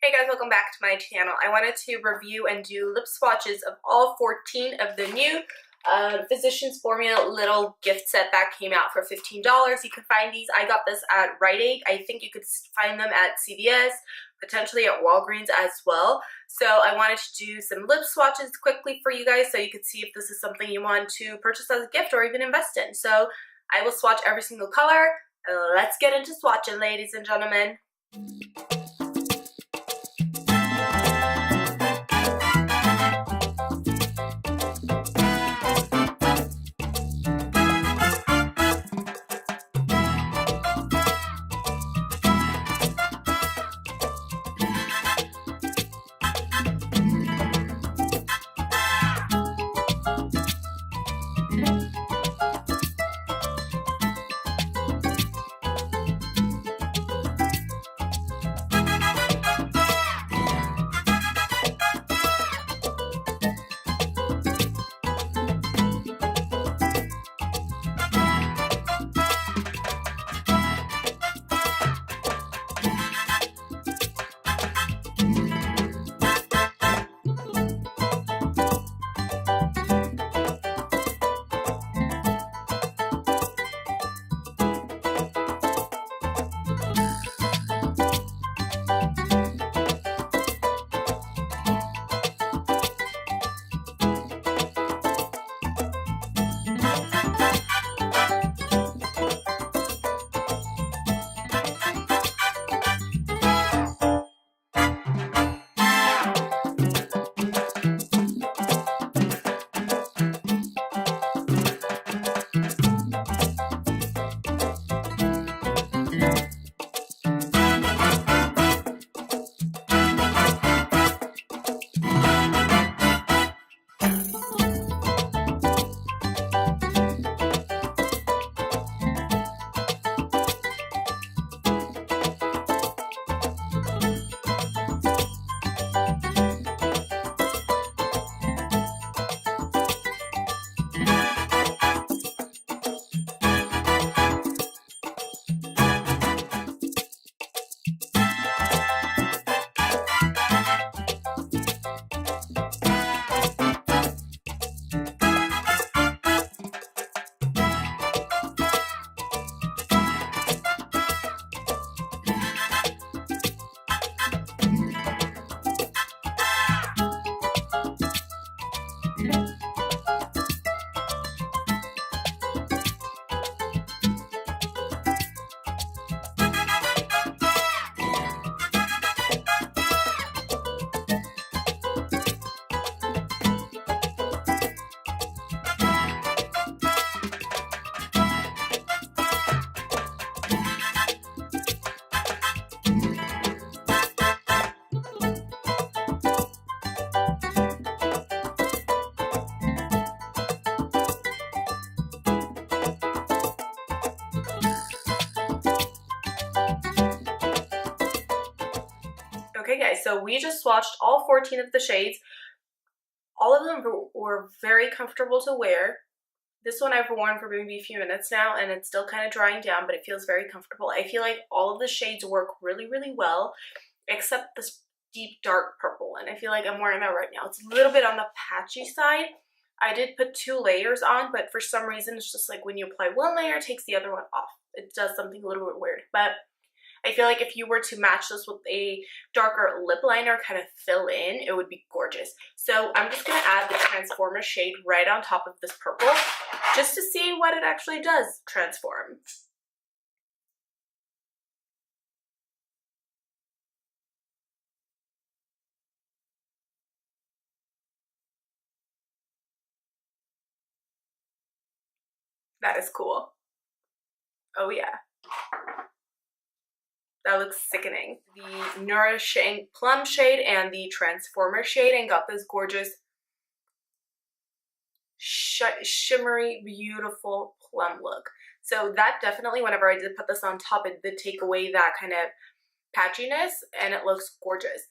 Hey guys, welcome back to my channel. I wanted to review and do lip swatches of all 14 of the new Physicians Formula little gift set that came out for $15. You can find these. I got this at Rite Aid. I think you could find them at CVS, potentially at Walgreens as well. So I wanted to do some lip swatches quickly for you guys so you could see if this is something you want to purchase as a gift or even invest in. So I will swatch every single color. Let's get into swatching, ladies and gentlemen. Okay guys, so we just swatched all 14 of the shades. All of them were very comfortable to wear. This one I've worn for maybe a few minutes now and it's still kind of drying down, but it feels very comfortable. I feel like all of the shades work really, really well, except this deep dark purple one. I feel like I'm wearing that right now. It's a little bit on the patchy side. I did put 2 layers on, but for some reason it's just like when you apply one layer, it takes the other one off. It does something a little bit weird, but I feel like if you were to match this with a darker lip liner, kind of fill in, it would be gorgeous. So I'm just going to add the Transformer shade right on top of this purple, just to see what it actually does transform. That is cool. Oh yeah. That looks sickening. The Nourishing Plum shade and the Transformer shade, and got this gorgeous shimmery, beautiful plum look. So that definitely, whenever I did put this on top, it did take away that kind of patchiness, and it looks gorgeous.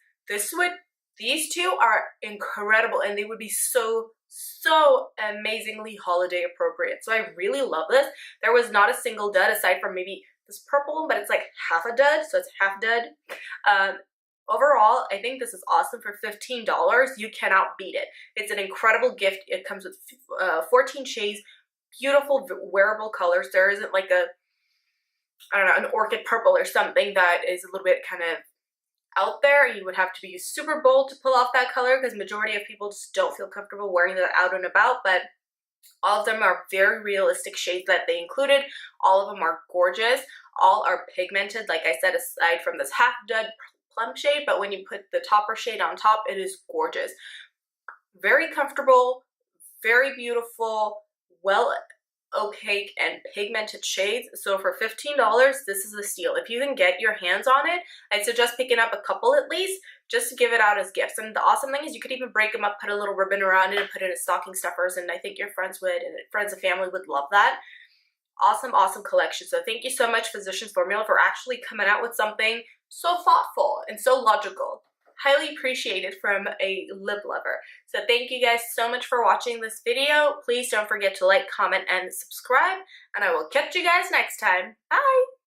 These two are incredible, and they would be so amazingly holiday appropriate. So I really love this. There was not a single dud aside from maybe this purple one, but it's like half a dud, so it's half dud. Overall, I think this is awesome for $15. You cannot beat it. It's an incredible gift. It comes with 14 shades, beautiful wearable colors. There isn't like a, I don't know, an orchid purple or something that is a little bit kind of out there. You would have to be super bold to pull off that color because majority of people just don't feel comfortable wearing that out and about, but all of them are very realistic shades that they included. All of them are gorgeous. All are pigmented, like I said, aside from this half done plum shade, but when you put the topper shade on top, it is gorgeous. Very comfortable, very beautiful, well opaque and pigmented shades. So for $15, this is a steal. If you can get your hands on it, I'd suggest picking up a couple at least, just to give it out as gifts. And the awesome thing is you could even break them up, put a little ribbon around it, and put it in stocking stuffers, and I think your friends would, and friends and family would love that. Awesome, awesome collection. So thank you so much, Physicians Formula, for actually coming out with something so thoughtful and so logical. Highly appreciated from a lip lover. So thank you guys so much for watching this video. Please don't forget to like, comment, and subscribe, and I will catch you guys next time. Bye!